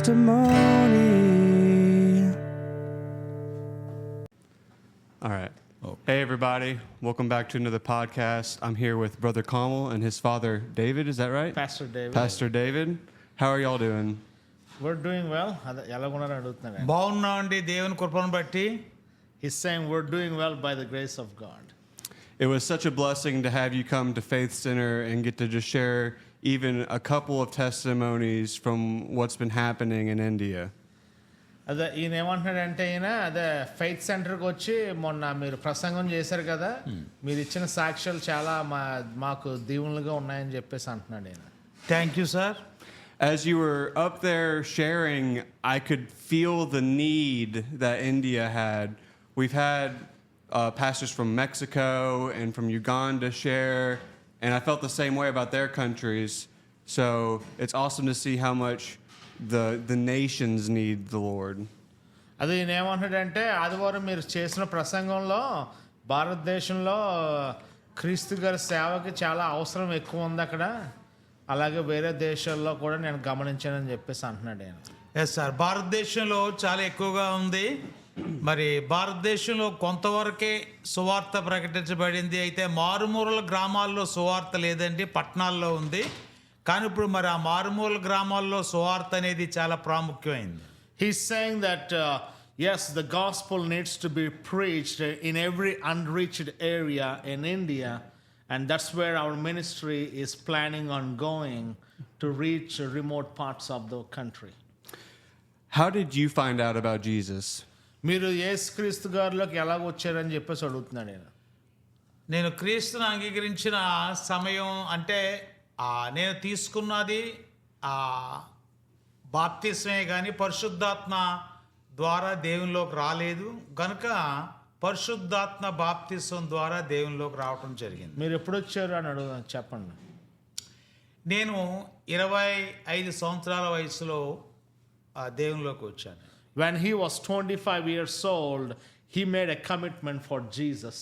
testimony. All right. Hey, everybody. Welcome back to another podcast. I'm here with Brother Kamal and his father, David. Is that right? Pastor David. Pastor David. How are y'all doing? We're doing well. ఎలాగున్నారని అడుగుతున్నాడు. బాగున్నామండి దేవుని కృపను బట్టి. He's saying we're doing well by the grace of God. It was such a blessing to have you come to Faith Center and get to just share even a couple of testimonies from what's been happening in India. అదే ఈయన ఏమంటున్నాడంటే అదే faith సెంటర్కి వచ్చి మొన్న మీరు ప్రసంగం చేశారు కదా, మీరు ఇచ్చిన సాక్ష్యాలు చాలా మాకు దీవులుగా ఉన్నాయని చెప్పేసి అంటున్నాడు ఆయన. Thank you sir. As you were up there sharing, I could feel the need that India had. We've had pastors from Mexico and from Uganda share, and I felt the same way about their countries. So it's awesome to see how much the nations need the Lord. అది ఈయన ఏమంటున్నాడంటే ఆదివారం మీరు చేసిన ప్రసంగంలో భారతదేశంలో క్రీస్తు గారి సేవకి చాలా అవసరం ఎక్కువ ఉంది అక్కడ, అలాగే వేరే దేశాల్లో కూడా నేను గమనించానని చెప్పేసి అంటున్నాడు ఆయన. ఎస్ సార్, భారతదేశంలో చాలా ఎక్కువగా ఉంది. మరి భారతదేశంలో కొంతవరకే సువార్త ప్రకటించబడింది. అయితే మారుమూల గ్రామాల్లో సువార్త లేదండి, పట్టణాల్లో ఉంది. కానీ ఇప్పుడు మరి ఆ మారుమూల గ్రామాల్లో సువార్త అనేది చాలా ప్రాముఖ్యమైంది. He's saying that yes, the gospel needs to be preached in every unreached area in India, and that's where our ministry is planning on going to reach remote parts of the country. How did you find out about Jesus? మీరు యేసుక్రీస్తు గారిలోకి ఎలా వచ్చారని చెప్పేసి అడుగుతున్నాడు నేను. నేను క్రీస్తుని అంగీకరించిన సమయం అంటే నేను తీసుకున్నది బాప్తిస్మే కానీ పరిశుద్ధాత్మ ద్వారా దేవునిలోకి రాలేదు కనుక పరిశుద్ధాత్మ బాప్తిస్వం ద్వారా దేవునిలోకి రావటం జరిగింది. మీరు ఎప్పుడు వచ్చారు అని చెప్పండి. నేను 25 సంవత్సరాల వయసులో దేవునిలోకి వచ్చాను. When he was 25 years old, he made a commitment for Jesus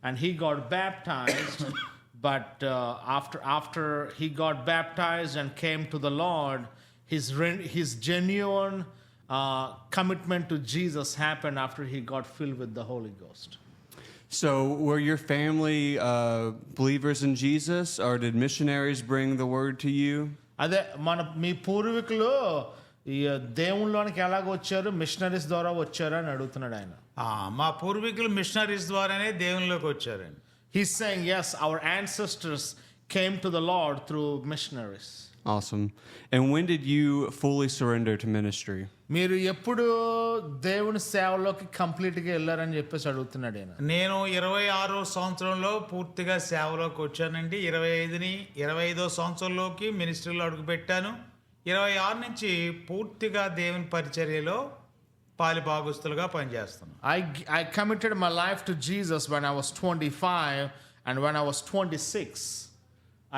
and he got baptized. But after he got baptized and came to the Lord, his genuine commitment to Jesus happened after he got filled with the Holy Ghost. So were your family believers in Jesus, or did missionaries bring the word to you? అదే మీ పూర్వీకులు ఈ దేవుళ్ళలోనికి ఎలాగ వచ్చారు, machineries ద్వారా వచ్చారు అని అడుగుతున్నాడు ఆయన. మా పూర్వీకులు మిషనరీస్ ద్వారానే దేవునిలోకి వచ్చారండి. He's saying, yes, our ancestors came to the Lord through missionaries. Awesome. And when did you fully surrender to ministry? మీరు ఎప్పుడు దేవుని సేవలోకి కంప్లీట్గా వెళ్ళారని చెప్పేసి అడుగుతున్నాడు ఆయన. నేను 26వ సంవత్సరంలో పూర్తిగా సేవలోకి వచ్చానండి. 25వ సంవత్సరంలోకి మినిస్ట్రీలో అడుగుపెట్టాను. 26 నుంచి పూర్తిగా దేవుని పరిచర్యలో పాలిభాగస్తులుగా పనిచేస్తున్నాను. I committed my life to Jesus when I was 25, and when I was 26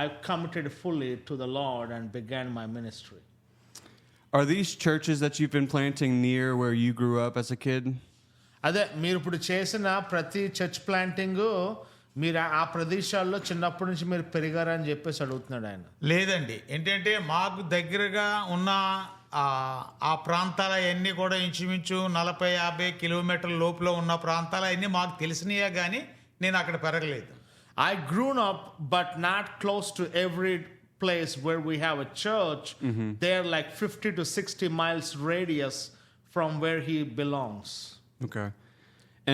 I committed fully to the Lord and began my ministry. Are these churches that you've been planting near where you grew up as a kid? అదే మీరు ఇప్పుడు చేసిన ప్రతి church planting మీరు ఆ ప్రదేశాల్లో చిన్నప్పటి నుంచి మీరు పెరిగారని చెప్పేసి అడుగుతున్నాడు ఆయన. లేదండి, ఏంటంటే మాకు దగ్గరగా ఉన్న ఆ ప్రాంతాలన్నీ కూడా ఇంచుమించు 40-50 కిలోమీటర్ల లోపల ఉన్న ప్రాంతాలన్నీ మాకు తెలిసినాయే కానీ నేను అక్కడ పెరగలేదు. I grew up but not close to every place where we have a church. They're like 50 to 60 miles radius from where he belongs. Okay.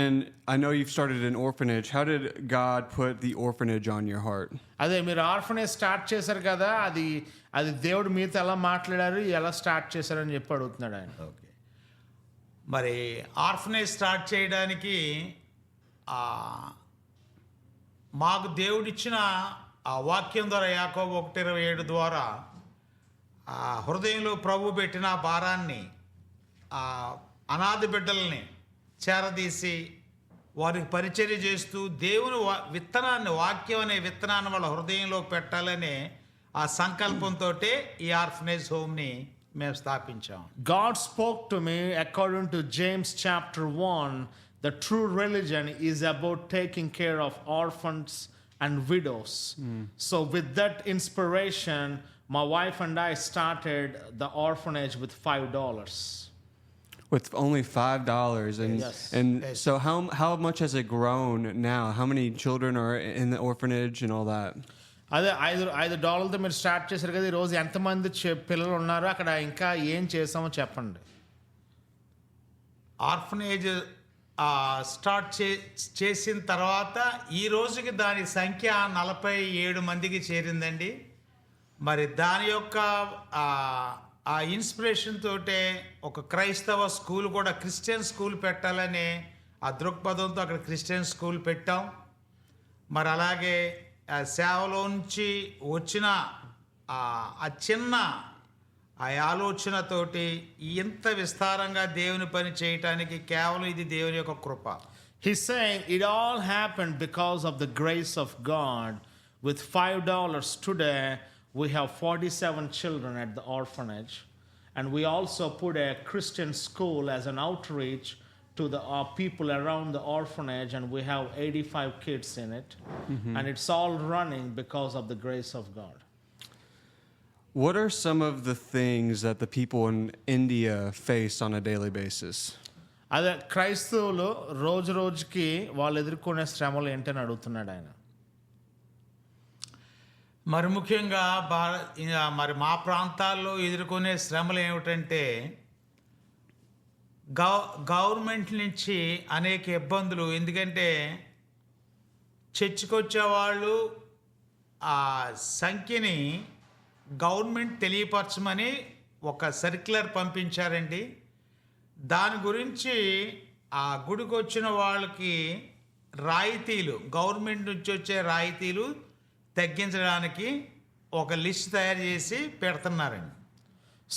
And I know you've started an orphanage. How did God put the orphanage on your heart? అదే మీరు orphanage start చేశారు కదా, అది దేవుడు మీతో ఎలా మాట్లాడారు, ఎలా స్టార్ట్ చేశారని చెప్పి అడుగుతున్నాడు ఆయన. ఓకే, మరి ఆర్ఫనేజ్ స్టార్ట్ చేయడానికి మాకు దేవుడిచ్చిన ఆ వాక్యం ద్వారా యాకోబు 1:27 ద్వారా హృదయంలో ప్రభు పెట్టిన భారాన్ని అనాథ బిడ్డల్ని చేరదీసి వారికి పరిచర్య చేస్తూ దేవుని విత్తనాన్ని, వాక్యం అనే విత్తనాన్ని వాళ్ళ హృదయంలో పెట్టాలనే ఆ సంకల్పంతో ఈ ఆర్ఫనేజ్ హోమ్ని మేము స్థాపించాం. God spoke to me according to James chapter 1. The true religion is about taking care of orphans and widows. So with that inspiration, my wife and I started the orphanage with $5. With only $5, and Yes. and Yes. so how much has it grown now? How many children are in the orphanage and all that? అదే $5తో మీరు start చేశారు కదా, ఈరోజు ఎంతమంది పిల్లలు ఉన్నారు అక్కడ, ఇంకా ఏం చేసామో చెప్పండి. ఆర్ఫనేజ్ స్టార్ట్ చేసిన తర్వాత ఈ రోజుకి దాని సంఖ్య 47 మందికి చేరిందండి. మరి దాని యొక్క ఆ ఇన్స్పిరేషన్ తోటే ఒక క్రైస్తవ స్కూల్ కూడా, క్రిస్టియన్ స్కూల్ పెట్టాలని ఆ దృక్పథంతో అక్కడ క్రిస్టియన్ స్కూల్ పెట్టాం. మరి అలాగే సేవలోంచి వచ్చిన ఆ చిన్న ఆ ఆలోచనతోటి ఇంత విస్తారంగా దేవుని పని చేయటానికి కేవలం ఇది దేవుని యొక్క కృప. He's saying it all happened because of the grace of God. With $5 today, we have 47 children at the orphanage. And we also put a Christian school as an outreach to the people around the orphanage. And we have 85 kids in it. And it's all running because of the grace of God. What are some of the things that the people in India face on a daily basis? అదే క్రైస్తవులు రోజు రోజుకి వాళ్ళు ఎదుర్కొనే శ్రమలు ఏంటని అడుగుతున్నాడు ఆయన. మరి ముఖ్యంగా మరి మా ప్రాంతాల్లో ఎదుర్కొనే శ్రమలు ఏమిటంటే గవర్నమెంట్ నుంచి అనేక ఇబ్బందులు. ఎందుకంటే చర్చికి వచ్చేవాళ్ళు ఆ సంఖ్యని గవర్నమెంట్ తెలియపరచమని ఒక సర్క్యులర్ పంపించారండి. దాని గురించి ఆ గుడికి వచ్చిన వాళ్ళకి రాయితీలు, గవర్నమెంట్ నుంచి వచ్చే రాయితీలు తగ్గించడానికి ఒక లిస్ట్ తయారు చేసి పెడుతున్నారండి.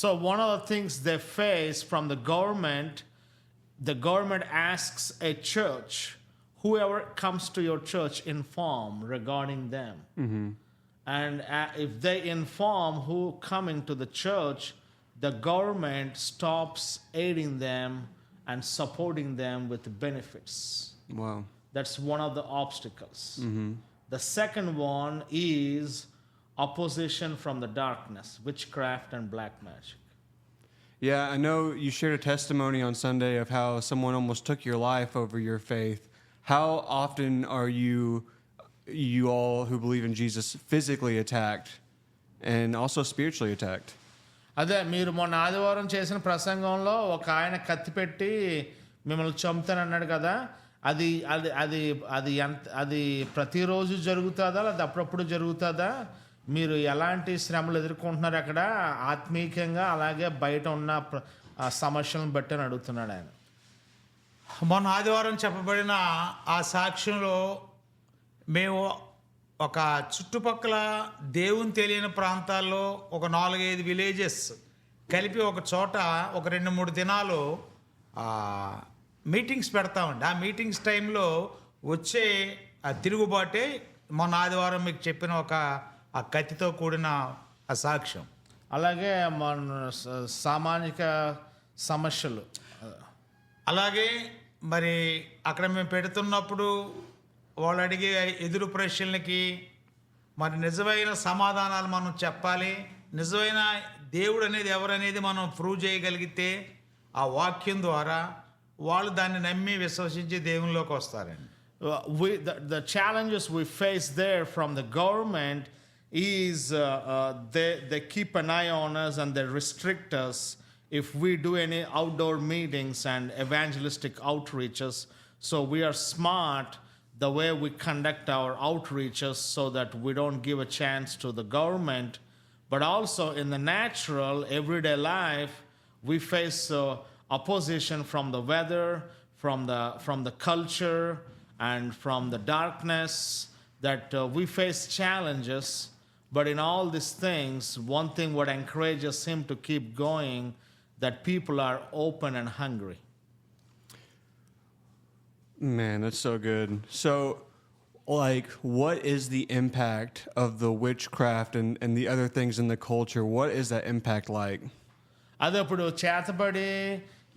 So one of the things they face from the government asks a church, whoever comes to your church, inform regarding them. And if they inform who coming to the church, the government stops aiding them and supporting them with benefits. Wow. That's one of the obstacles. The second one is opposition from the darkness, witchcraft and black magic. Yeah, I know you shared a testimony on Sunday of how someone almost took your life over your faith. How often are you all who believe in Jesus physically attacked and also spiritually attacked? అదే మీరు మొన్న ఆదివారం చేసిన ప్రసంగంలో ఒక ఆయన కత్తి పెట్టి మిమ్మల్ని చంపుతానన్నాడు కదా, అది అది అది అది ఎంత అది ప్రతిరోజు జరుగుతుందా లేదా అప్పుడప్పుడు జరుగుతుందా? మీరు ఎలాంటి శ్రమలు ఎదుర్కొంటున్నారు అక్కడ ఆత్మీయంగా, అలాగే బయట ఉన్న సమస్యలను బట్టి అని అడుగుతున్నాడు ఆయన. మొన్న ఆదివారం చెప్పబడిన ఆ సాక్ష్యంలో మేము ఒక చుట్టుపక్కల దేవుని తెలియని ప్రాంతాల్లో ఒక 4-5 విలేజెస్ కలిపి ఒక చోట ఒక 2-3 దినాలు మీటింగ్స్ పెడతామండి. ఆ మీటింగ్స్ టైంలో వచ్చే ఆ తిరుగుబాటే మొన్న ఆదివారం మీకు చెప్పిన ఒక ఆ కత్తితో కూడిన ఆ సాక్ష్యం. అలాగే మన సామాజిక సమస్యలు, అలాగే మరి అక్కడ మేము పెడుతున్నప్పుడు వాళ్ళు అడిగే ఎదురు ప్రశ్నలకి మరి నిజమైన సమాధానాలు మనం చెప్పాలి. నిజమైన దేవుడు అనేది ఎవరనేది మనం ప్రూవ్ చేయగలిగితే ఆ వాక్యం ద్వారా వాళ్ళు దాన్ని నమ్మి విశ్వసించి దేవునిలోకి వస్తారండి. The challenges we face there from the government is they keep an eye on us and they restrict us if we do any outdoor meetings and evangelistic outreaches. So we are smart the way we conduct our outreaches so that we don't give a chance to the government. But also in the natural everyday life, we face opposition from the weather, from the culture, and from the darkness, that we face challenges. But in all these things, one thing what encourages him to keep going, that people are open and hungry. Man, that's so good. So, like, what is the impact of the witchcraft and the other things in the culture? What is that impact like? అదే ఇప్పుడు చేతబడి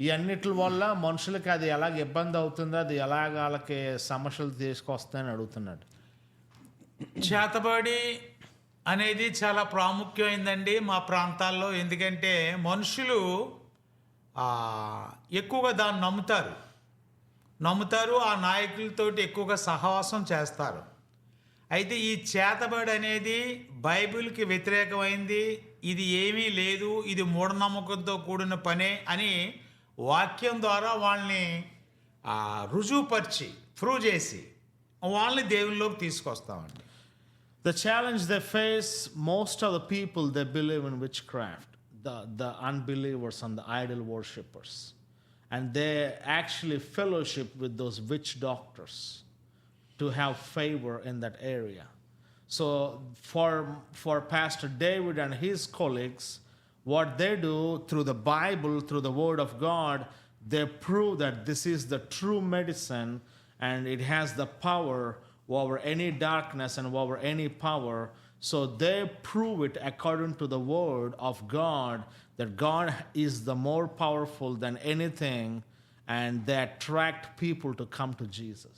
ఇవన్నిటి వల్ల మనుషులకి అది ఎలాగ ఇబ్బంది అవుతుందో, అది ఎలాగ వాళ్ళకి సమస్యలు తీసుకొస్తాయని అడుగుతున్నాడు. చేతబడి అనేది చాలా ప్రాముఖ్యమైందండి మా ప్రాంతాల్లో. ఎందుకంటే మనుషులు ఎక్కువగా దాన్ని నమ్ముతారు, ఆ నాయకులతోటి ఎక్కువగా సహవాసం చేస్తారు. అయితే ఈ చేతబడి అనేది బైబిల్కి వ్యతిరేకమైంది, ఇది ఏమీ లేదు, ఇది మూఢనమ్మకంతో కూడిన పనే అని వాక్యం ద్వారా వాళ్ళని రుజువుపరిచి ప్రూవ్ చేసి వాళ్ళని దేవునిలోకి తీసుకొస్తామండి. The challenge they face, most of the people, they believe in witchcraft, the unbelievers and the idol worshippers. And they actually fellowship with those witch doctors to have favor in that area. So for Pastor David and his colleagues, what they do through the Bible, through the Word of God, they prove that this is the true medicine and it has the power over any darkness and over any power. So they prove it according to the Word of God, that God is the more powerful than anything, and they attract people to come to Jesus.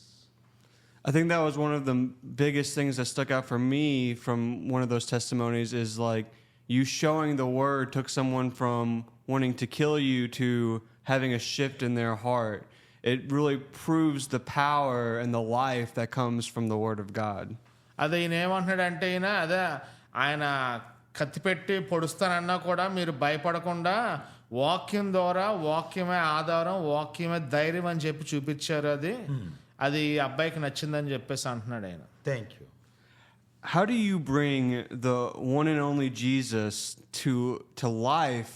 I think that was one of the biggest things that stuck out for me from one of those testimonies is like you showing the word took someone from wanting to kill you to having a shift in their heart. It really proves the power and the life that comes from the word of God. అదే ఈయన ఏమంటున్నాడంటే ఆయన కత్తిపెట్టి పొడుస్తానన్నా కూడా మీరు భయపడకుండా వాక్యం ద్వారా వాక్యమే ఆధారం, వాక్యమే ధైర్యం అని చెప్పి చూపించారు. అది అబ్బాయికి నచ్చిందని చెప్పేసి అంటున్నాడు ఆయన. Thank you. How do you bring the one and only Jesus to life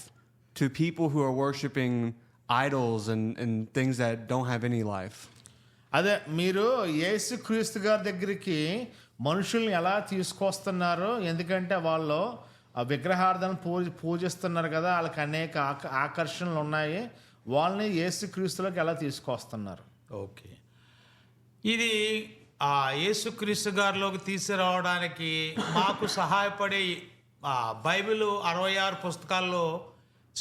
to people who are worshiping idols and things that don't have any life? అదే మీరు యేసుక్రీస్తు గారి దగ్గరికి మనుషుల్ని ఎలా తీసుకొస్తున్నారు, ఎందుకంటే వాళ్ళు విగ్రహార్థను పూజిస్తున్నారు కదా, వాళ్ళకి అనేక ఆకర్షణలు ఉన్నాయి, వాళ్ళని యేసుక్రీస్తులోకి ఎలా తీసుకొస్తున్నారు? ఓకే, ఇది యేసుక్రీస్తు గారిలోకి తీసుకురావడానికి మాకు సహాయపడే బైబిల్ 66 పుస్తకాల్లో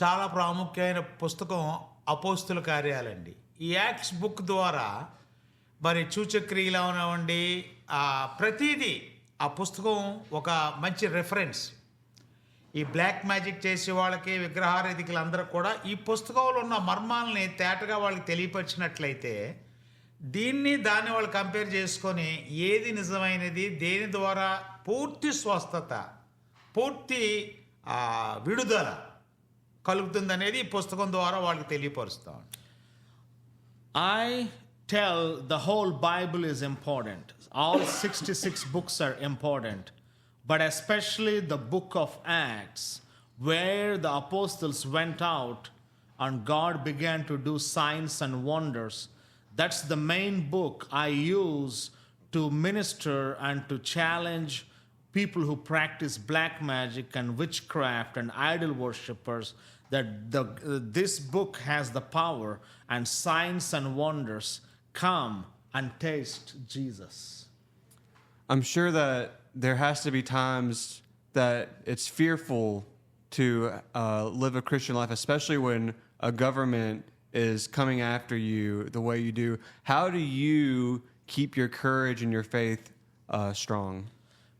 చాలా ప్రాముఖ్యమైన పుస్తకం అపోస్తుల కార్యాలండి. ఈ యాక్ట్స్ బుక్ ద్వారా మరి సూచక్రియలు అవనివ్వండి, ప్రతిదీ ఆ పుస్తకం ఒక మంచి రెఫరెన్స్. ఈ బ్లాక్ మ్యాజిక్ చేసే వాళ్ళకి, విగ్రహారాధికులందరూ కూడా ఈ పుస్తకంలో ఉన్న మర్మాలని తేటగా వాళ్ళకి తెలియపరిచినట్లయితే దాన్ని వాళ్ళు కంపేర్ చేసుకొని ఏది నిజమైనది, దేని ద్వారా పూర్తి స్వస్థత, పూర్తి విడుదల కలుగుతుందనేది ఈ పుస్తకం ద్వారా వాళ్ళకి తెలియపరుస్తాం. I tell the whole Bible is important. All 66 books are important, but especially the book of Acts, where the apostles went out and God began to do signs and wonders. That's the main book I use to minister and to challenge people who practice black magic and witchcraft and idol worshippers, that this book has the power, and signs and wonders. Come and taste Jesus. I'm sure that there has to be times that it's fearful to live a Christian life, especially when a government is coming after you the way you do. How do you keep your courage and your faith strong?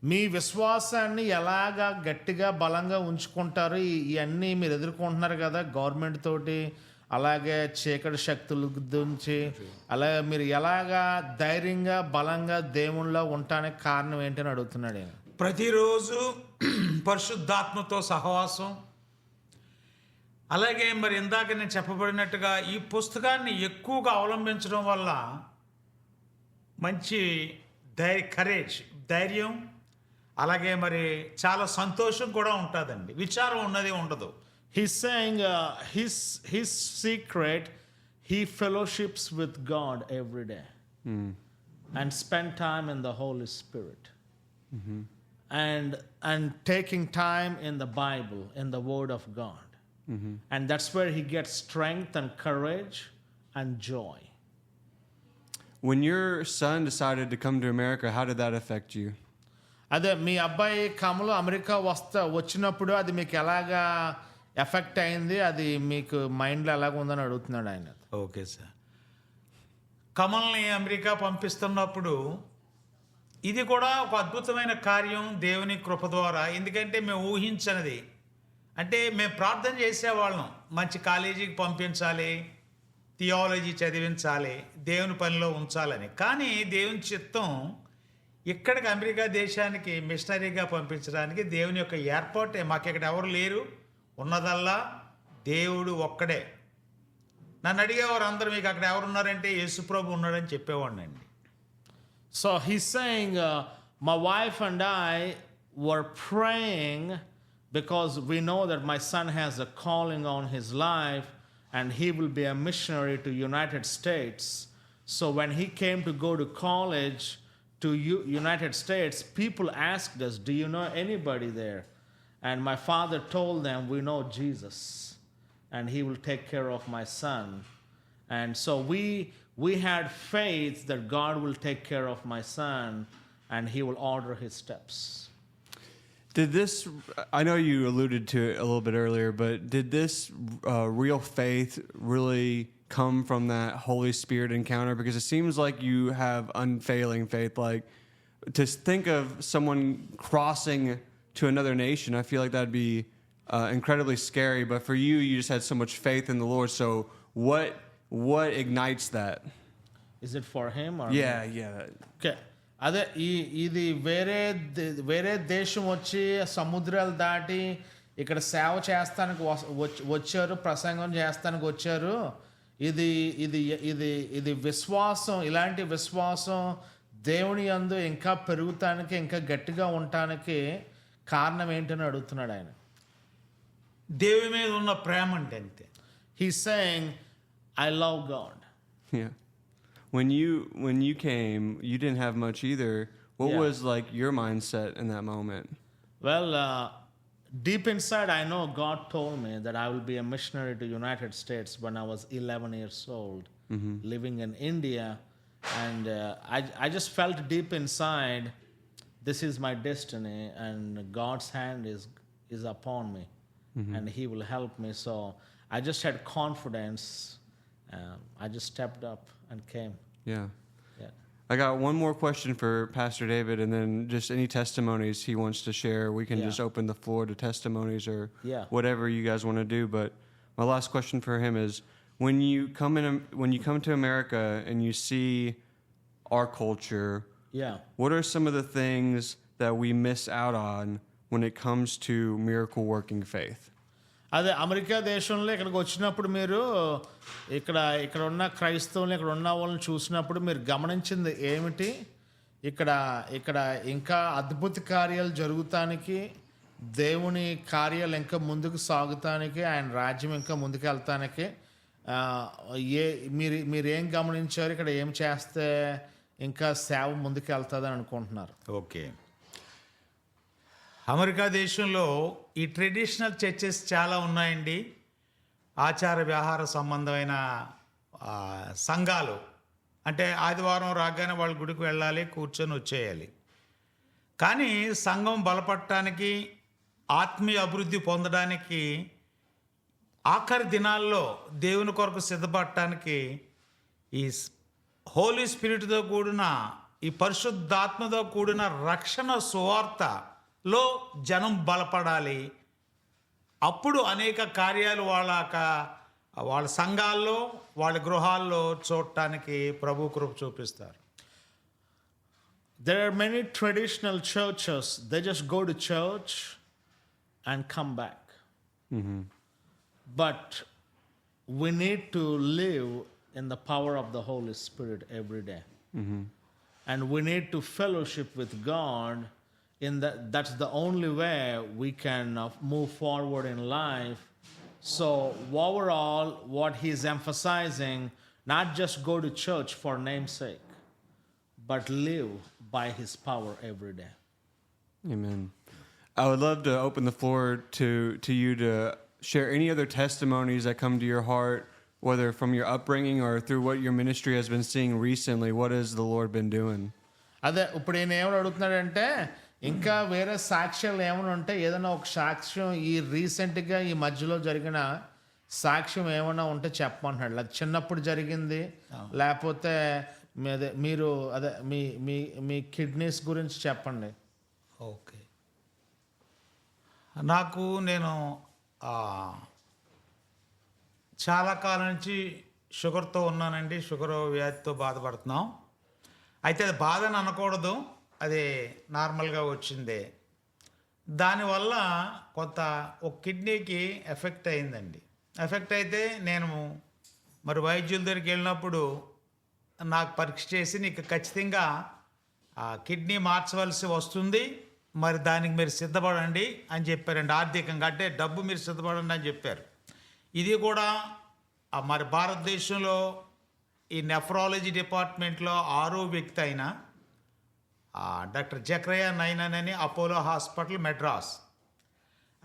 మీ విశ్వాసాన్ని ఎలాగా గట్టిగా బలంగా ఉంచుకుంటారు? ఇవన్నీ మీరు ఎదుర్కొంటున్నారు కదా, government తోటి, అలాగే చీకటి శక్తుల గురించి, అలాగే మీరు ఎలాగా ధైర్యంగా బలంగా దేవుళ్ళలో ఉండటానికి కారణం ఏంటని అడుగుతున్నాడు ఆయన. ప్రతిరోజు పరిశుద్ధాత్మతో సహవాసం, అలాగే మరి ఇందాక నేను చెప్పబడినట్టుగా ఈ పుస్తకాన్ని ఎక్కువగా అవలంబించడం వల్ల మంచి ధైర్యం, అలాగే మరి చాలా సంతోషం కూడా ఉంటుందండి. విచారం ఉన్నది ఉండదు. He's saying his secret, he fellowships with God every day and spend time in the Holy Spirit, and taking time in the Bible, in the Word of God, and that's where he gets strength and courage and joy. When your son decided to come to America, how did that affect you? అదే మీ అబ్బాయి కమలు America వచ్చినప్పుడు అది మీకు ఎలాగా effect అయింది, అది మీకు మైండ్లో ఎలాగ ఉందని అడుగుతున్నాడు ఆయన. ఓకే సార్, కమల్ని అమెరికా పంపిస్తున్నప్పుడు ఇది కూడా ఒక అద్భుతమైన కార్యం దేవుని కృప ద్వారా. ఎందుకంటే మేము ఊహించనిది. అంటే మేము ప్రార్థన చేసేవాళ్ళం, మంచి కాలేజీకి పంపించాలి, థియాలజీ చదివించాలి, దేవుని పనిలో ఉంచాలని. కానీ దేవుని చిత్తం ఇక్కడికి అమెరికా దేశానికి మిషనరీగా పంపించడానికి దేవుని యొక్క ఏర్పాటే. మాకు ఇక్కడ ఎవరు లేరు, ఉన్నదల్లా దేవుడు ఒక్కడే. నన్ను అడిగేవారు అందరూ, మీకు అక్కడ ఎవరున్నారంటే యేసుప్రభు ఉన్నాడని చెప్పేవాడినండి. So he's saying, my wife and I were praying because we know that my son has a calling on his life and he will be a missionary to United States. So when he came to go to college to United States, people asked us, do you know anybody there? And my father told them, we know Jesus and he will take care of my son. And so we had faith that God will take care of my son and he will order his steps. Did this, I know you alluded to it a little bit earlier, but did this real faith really come from that Holy Spirit encounter? Because it seems like you have unfailing faith. Like, to think of someone crossing to another nation, I feel like that'd be incredibly scary. But for you, you just had so much faith in the Lord. So what ignites that? Is it for him or Yeah. Okay. అదే ఇది వేరే దేశం వచ్చి సముద్రాలు దాటి ఇక్కడ సేవ చేస్తానికి వచ్చారు, ప్రసంగం చేస్తానికి వచ్చారు. ఇది ఇది ఇది ఇది విశ్వాసం, ఇలాంటి విశ్వాసం దేవుని యందు ఇంకా పెరుగుతానికి, ఇంకా గట్టిగా ఉండటానికి కారణం ఏంటని అడుగుతున్నాడు ఆయన. దేవుని మీద ఉన్న ప్రేమ అంటే అంతే. He's saying, I love God. Yeah. When you came, you didn't have much either. What Yeah. was like your mindset in that moment? Well, deep inside, I know God told me that I will be a missionary to United States when I was 11 years old, living in India. And I just felt deep inside, this is my destiny and God's hand is upon me and he will help me. So I just had confidence. I just stepped up and came. Yeah. Yeah. I got one more question for Pastor David, and then just any testimonies he wants to share. We can Yeah. just open the floor to testimonies or Yeah. whatever you guys want to do. But my last question for him is, when you come to America and you see our culture, Yeah. what are some of the things that we miss out on when it comes to miracle working faith? అదే America దేశంలో ఇక్కడికి వచ్చినప్పుడు మీరు ఇక్కడ ఉన్న క్రైస్తవులు, ఇక్కడ ఉన్న వాళ్ళని చూసినప్పుడు మీరు గమనించింది ఏమిటి? ఇక్కడ ఇంకా అద్భుత కార్యాలు జరుగుతానికి, దేవుని కార్యాలు ఇంకా ముందుకు సాగుతానికి, ఆయన రాజ్యం ఇంకా ముందుకు వెళ్తానికి మీరేం గమనించారు? ఇక్కడ ఏం చేస్తే ఇంకా సేవ ముందుకు వెళ్తుందని అనుకుంటున్నారు? ఓకే. అమెరికా దేశంలో ఈ ట్రెడిషనల్ చర్చెస్ చాలా ఉన్నాయండి. ఆచార వ్యవహార సంబంధమైన సంఘాలు. అంటే ఆదివారం రాగానే వాళ్ళ గుడికి వెళ్ళాలి, కూర్చొని వచ్చేయాలి. కానీ సంఘం బలపడటానికి, ఆత్మీయ అభివృద్ధి పొందడానికి, ఆఖరి దినాల్లో దేవుని కొరకు సిద్ధపడటానికి ఈ హోలీ స్పిరిట్తో కూడిన, ఈ పరిశుద్ధాత్మతో కూడిన రక్షణ సువార్తలో జనం బలపడాలి. అప్పుడు అనేక కార్యాలు వాళ్ళ సంఘాల్లో, వాళ్ళ గృహాల్లో చూడటానికి ప్రభు కృప చూపిస్తారు. There are many traditional churches. They just go to church and come back. But we need to live in the power of the Holy Spirit every day. And we need to fellowship with God. That's the only way we can move forward in life. So overall, what he's emphasizing, not just go to church for namesake, but live by his power every day. Amen. I would love to open the floor to you to share any other testimonies that come to your heart, whether from your upbringing or through what your ministry has been seeing recently. What has the Lord been doing? అదే ఇప్పుడు ఈయన ఏమని అడుగుతున్నాడంటే, ఇంకా వేరే సాక్ష్యాలు ఏమైనా ఉంటే ఏదైనా ఒక సాక్ష్యం ఈ రీసెంట్గా ఈ మధ్యలో జరిగిన సాక్ష్యం ఏమైనా ఉంటే చెప్పమంటున్నాడు. అది చిన్నప్పుడు జరిగింది, లేకపోతే మీరు అదే మీ మీ మీ కిడ్నీస్ గురించి చెప్పండి. ఓకే. నేను చాలా కాలం నుంచి షుగర్తో ఉన్నానండి. షుగర్ వ్యాధితో బాధపడుతున్నాం. అయితే అది బాధని అనకూడదు, అది నార్మల్గా వచ్చిందే. దానివల్ల కొంత ఒక కిడ్నీకి ఎఫెక్ట్ అయిందండి. ఎఫెక్ట్ అయితే నేను మరి వైద్యుల దగ్గరికి వెళ్ళినప్పుడు నాకు పరీక్ష చేసి నీకు ఖచ్చితంగా కిడ్నీ మార్చవలసి వస్తుంది, మరి దానికి మీరు సిద్ధపడండి అని చెప్పారండి. ఆర్థికంగా అంటే డబ్బు మీరు సిద్ధపడండి అని చెప్పారు. ఇది కూడా మరి భారతదేశంలో ఈ నెఫ్రాలజీ డిపార్ట్మెంట్లో 6వ వ్యక్తి అయిన డాక్టర్ జక్రయా నైనన్ అని అపోలో హాస్పిటల్ మెడ్రాస్.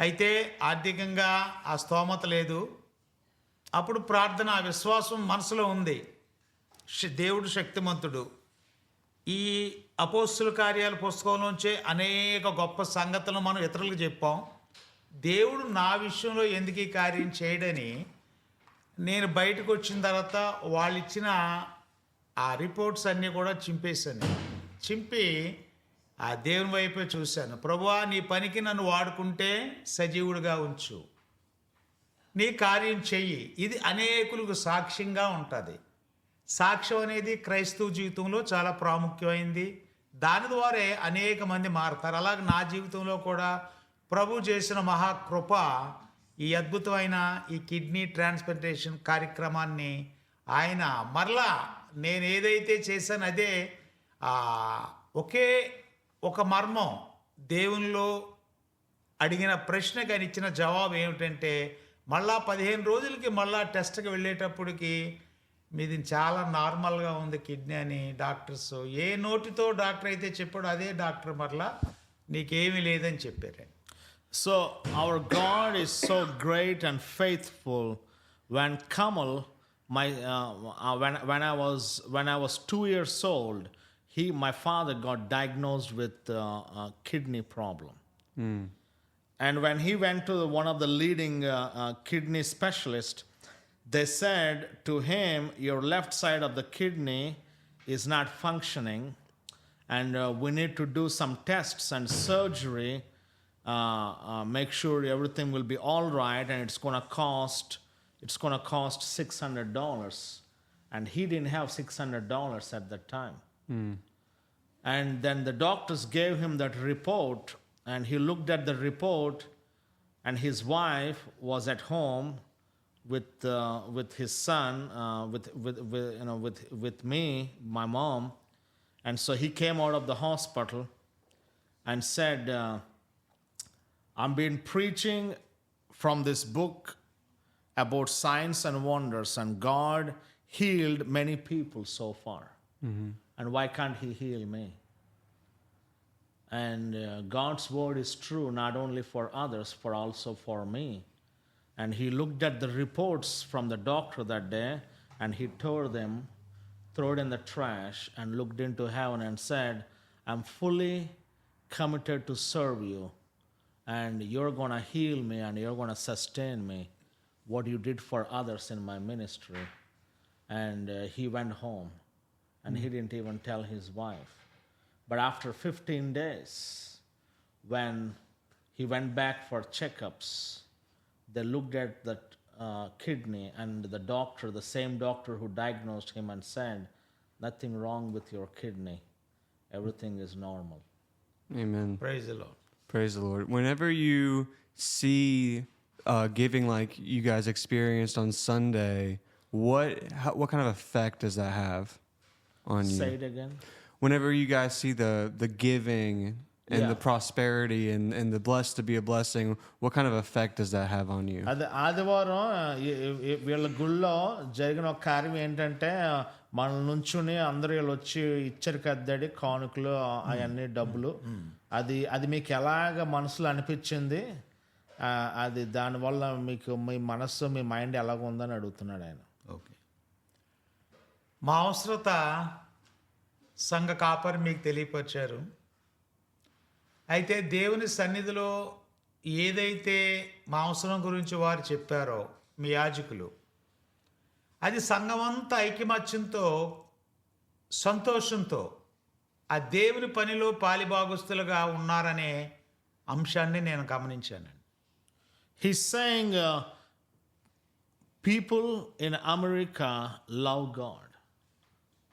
అయితే ఆర్థికంగా ఆ స్తోమత లేదు. అప్పుడు ప్రార్థన విశ్వాసం మనసులో ఉంది. దేవుడు శక్తిమంతుడు. ఈ అపోస్తుల కార్యాల పుస్తకంలోంచే అనేక గొప్ప సంగతులను మనం ఇతరులకు చెప్పాం. దేవుడు నా విషయంలో ఎందుకు ఈ కార్యం చేయడని నేను బయటకు వచ్చిన తర్వాత వాళ్ళు ఇచ్చిన ఆ రిపోర్ట్స్ అన్నీ కూడా చింపి ఆ దేవుని వైపే చూశాను. ప్రభువా, నీ పనికి నన్ను వాడుకుంటే సజీవుడిగా ఉంచు, నీ కార్యం చెయ్యి. ఇది అనేకులకు సాక్ష్యంగా ఉంటుంది. సాక్ష్యం అనేది క్రైస్తవ జీవితంలో చాలా ప్రాముఖ్యమైంది. దాని ద్వారా అనేక మంది మారుతారు. అలాగే నా జీవితంలో కూడా ప్రభు చేసిన మహాకృప ఈ అద్భుతమైన ఈ కిడ్నీ ట్రాన్స్ప్లాంటేషన్ కార్యక్రమాన్ని ఆయన మరలా నేను ఏదైతే చేశాను అదే ఒకే ఒక మర్మం. దేవునిలో అడిగిన ప్రశ్నకు ఆయన ఇచ్చిన జవాబు ఏమిటంటే మళ్ళా 15 రోజులకి మళ్ళా టెస్ట్కి వెళ్ళేటప్పటికి మీది చాలా నార్మల్గా ఉంది కిడ్నీ అని డాక్టర్స్ ఏ నోటితో డాక్టర్ అయితే చెప్పాడో అదే డాక్టర్ మరలా నీకేమీ లేదని చెప్పారు. So our God is so great and faithful. When Kamal, when I was 2 years old, my father got diagnosed with a kidney problem. And when he went to one of the leading kidney specialists, they said to him, your left side of the kidney is not functioning, and we need to do some tests and surgery. Make sure everything will be all right, and it's going to cost $600. And he didn't have $600 at that time. And then the doctors gave him that report, and he looked at the report, and his wife was at home with his son, with me, my mom. And so he came out of the hospital and said, I've been preaching from this book about signs and wonders, and God healed many people so far. And why can't he heal me? And God's word is true not only for others, but also for me. And he looked at the reports from the doctor that day, and he tore them, threw it in the trash, and looked into heaven and said, I'm fully committed to serve you, and you're going to heal me, and you're going to sustain me, what you did for others in my ministry. And he went home, and he didn't even tell his wife. But after 15 days, when he went back for checkups, they looked at the kidney, and the same doctor who diagnosed him, and said, nothing wrong with your kidney. Everything is normal. Amen. Praise the Lord. Praise the Lord. Whenever you see giving like you guys experienced on Sunday, what kind of effect does that have on you? Say it again. Whenever you guys see the giving and the prosperity and the blessed to be a blessing, what kind of effect does that have on you? అది ఆదివారం వీళ్ళ గుళ్ళో జరిగిన ఒక కార్యం ఏంటంటే మన నుంచుని అందరూ వీళ్ళు వచ్చి ఇచ్చరికి అద్దడి కానుకలు అవన్నీ డబ్బులు అది మీకు ఎలాగ మనసులో అనిపించింది, అది దానివల్ల మీకు మీ మనస్సు మీ మైండ్ ఎలాగ ఉందని అడుగుతున్నాడు ఆయన. ఓకే. మా అవసరత సంఘ కాపరి మీకు తెలియపరిచారు. అయితే దేవుని సన్నిధిలో ఏదైతే మా అవసరం గురించి వారు చెప్పారో మీ యాజకులు, అది సంఘమంతా ఐకమత్యంతో సంతోషంతో ఆ దేవుని పనిలో పాలిభాగస్తులుగా ఉన్నారనే అంశాన్ని నేను గమనించాను. He's saying people in America love God,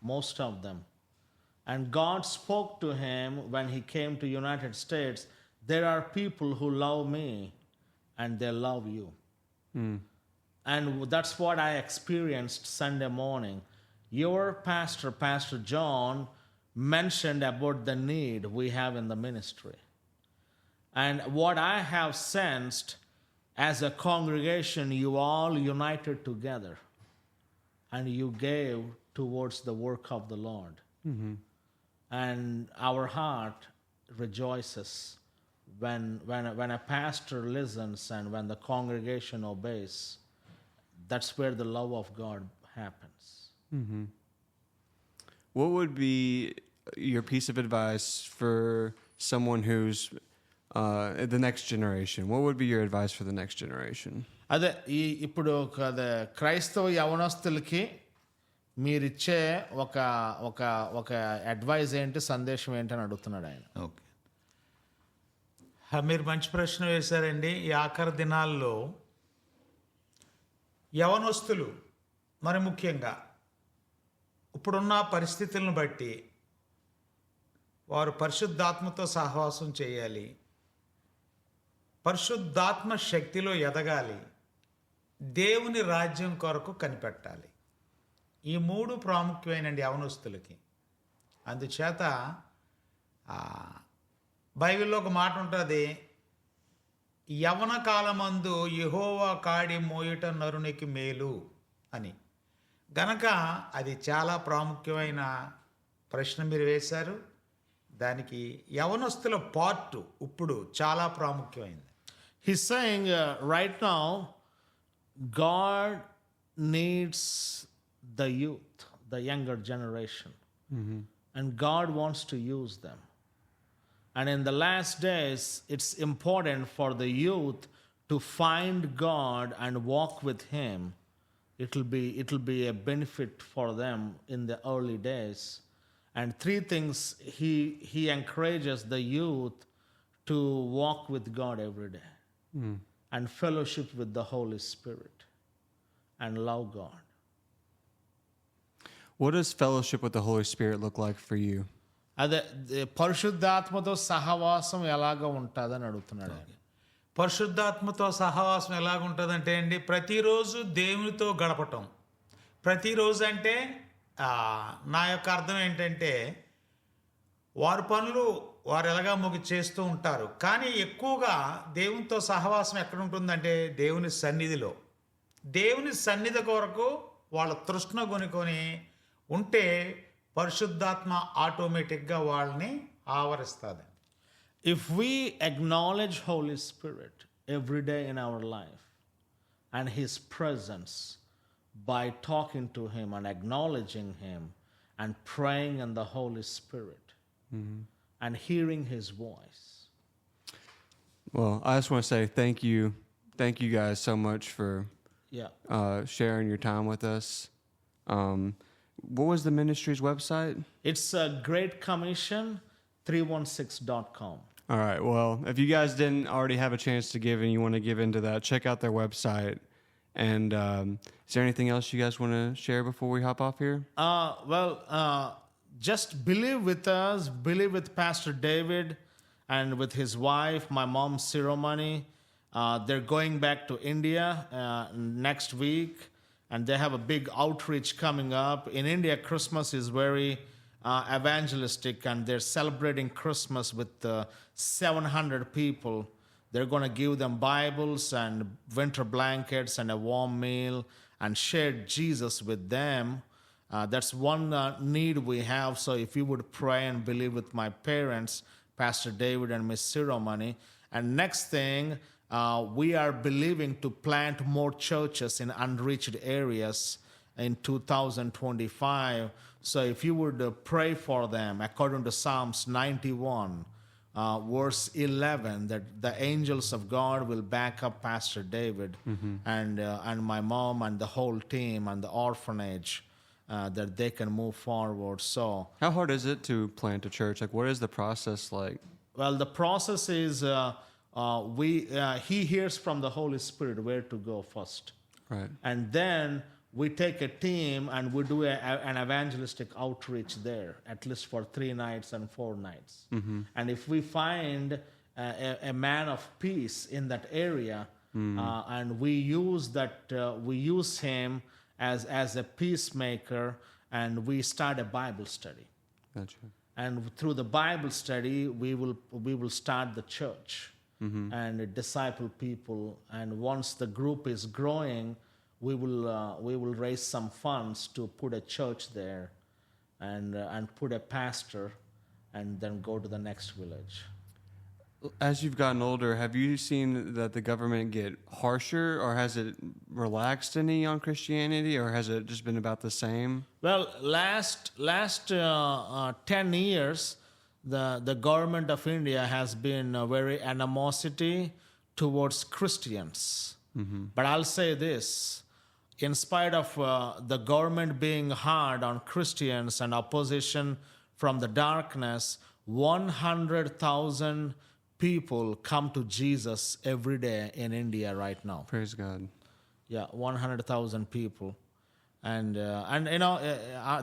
most of them. And God spoke to him when he came to United States, there are people who love me and they love you. And that's what I experienced Sunday morning. Your pastor, Pastor John, mentioned about the need we have in the ministry. And what I have sensed, as a congregation, you all united together and you gave towards the work of the Lord. And our heart rejoices when a pastor listens and when the congregation obeys. That's where the love of God happens. What would be your piece of advice for someone who's the next generation? What would be your advice for the next generation? అదే ఇప్పుడు అదే క్రైస్తవ యవనస్తులకి మీరిచ్చే ఒక ఒక ఒక advise ఏంటి, సందేశం ఏంటి అని అడుగుతున్నాడు ఆయన. ఓకే, మీరు మంచి ప్రశ్న వేశారండి. ఈ ఆఖరి దినాల్లో యవనస్తులు మరి ముఖ్యంగా ఇప్పుడున్న పరిస్థితులను బట్టి వారు పరిశుద్ధాత్మతో సహవాసం చేయాలి, పరిశుద్ధాత్మ శక్తిలో ఎదగాలి, దేవుని రాజ్యం కొరకు కనిపెట్టాలి. ఈ మూడు ప్రాముఖ్యమైనండి యవనస్తులకి. అందుచేత బైబిల్లో ఒక మాట ఉంటుంది, యవన కాలమందు యెహోవా కాడి మోయుట నరునికి మేలు అని. గనక అది చాలా ప్రాముఖ్యమైన ప్రశ్న మీరు వేశారు. దానికి యవనస్తుల పార్ట్ ఇప్పుడు చాలా ప్రాముఖ్యమైంది. He's saying right now God needs the youth, the younger generation. And God wants to use them. And in the last days, it's important for the youth to find God and walk with Him. It'll be a benefit for them in the early days. And three things he encourages the youth to walk with God every day, and fellowship with the Holy Spirit, and love God. What does fellowship with the Holy Spirit look like for you? అదే పరిశుద్ధాత్మతో సహవాసం ఎలాగ ఉంటుందని అడుగుతున్నాడు ఆయన. పరిశుద్ధాత్మతో సహవాసం ఎలాగుంటుందంటే అండి, ప్రతిరోజు దేవునితో గడపటం. ప్రతిరోజు అంటే నా యొక్క అర్థం ఏంటంటే, వారి పనులు వారు ఎలాగా ముగి చేస్తూ ఉంటారు, కానీ ఎక్కువగా దేవునితో సహవాసం ఎక్కడ ఉంటుందంటే దేవుని సన్నిధిలో. దేవుని సన్నిధి కొరకు వాళ్ళ తృష్ణ కొనుకొని ఉంటే పరిశుద్ధాత్మ ఆటోమేటిక్గా వాళ్ళని ఆవరిస్తుంది. If we acknowledge Holy Spirit every day in our life and His presence by talking to Him and acknowledging Him and praying in the Holy Spirit and hearing His voice. Well, I just want to say thank you guys so much for sharing your time with us. What was the ministry's website? It's a Great Commission 316.com. All right. Well, if you guys didn't already have a chance to give and you want to give into that, check out their website. And is there anything else you guys want to share before we hop off here? Just believe with us, believe with Pastor David and with his wife, my mom, Siromani. They're going back to India next week, and they have a big outreach coming up. In India, Christmas is very evangelistic, and they're celebrating Christmas with 700 people. They're going to give them Bibles and winter blankets and a warm meal and share Jesus with them. That's one need we have. So if you would pray and believe with my parents, Pastor David and Miss Siromani. And next thing, we are believing to plant more churches in unreached areas in 2025. So if you would pray for them, according to Psalms 91, verse 11, that the angels of God will back up Pastor David and my mom and the whole team and the orphanage that they can move forward. So, How hard is it to plant a church? Like, what is the process like? well, the process is he hears from the Holy Spirit where to go first. Right. And then we take a team and we do an evangelistic outreach there, at least for 3 nights and 4 nights. And if we find a man of peace in that area, and we use him as a peacemaker, and we start a Bible study. Gotcha. And through the Bible study, we will start the church and disciple people. And once the group is growing, we will raise some funds to put a church there, and put a pastor, and then go to the next village. As you've gotten older, have you seen that the government get harsher, or has it relaxed any on Christianity, or has it just been about the same? Well, last 10 years, the government of India has been very animosity towards Christians. But I'll say this: in spite of the government being hard on Christians and opposition from the darkness, 100,000 people come to Jesus every day in India right now. Praise God. Yeah, 100,000 people. And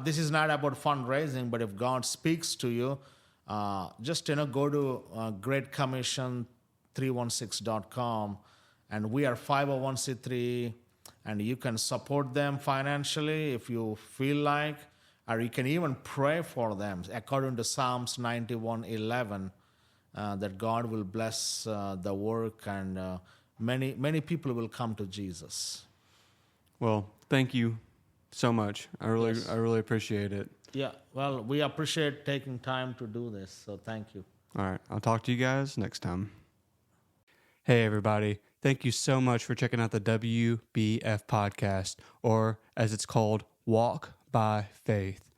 this is not about fundraising, but if God speaks to you, just go to Great Commission 316.com, and we are 501c3, and you can support them financially if you feel like, or you can even pray for them according to Psalms 91:11, that God will bless the work, and many people will come to Jesus. Well, thank you so much. I really appreciate it. Yeah, well, we appreciate taking time to do this, so thank you. All right. I'll talk to you guys next time. Hey, everybody. Thank you so much for checking out the WBF podcast, or as it's called, Walk by Faith.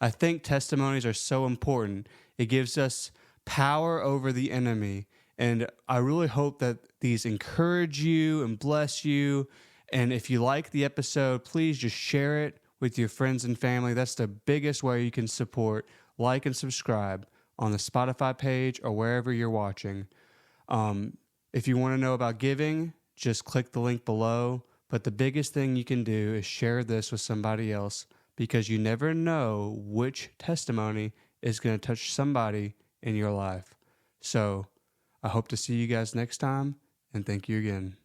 I think testimonies are so important. It gives us power over the enemy. And I really hope that these encourage you and bless you. And if you like the episode, please just share it with your friends and family. That's the biggest way you can support. Like and subscribe on the Spotify page or wherever you're watching. If you want to know about giving, just click the link below. But the biggest thing you can do is share this with somebody else, because you never know which testimony is going to touch somebody in your life. So I hope to see you guys next time, and thank you again.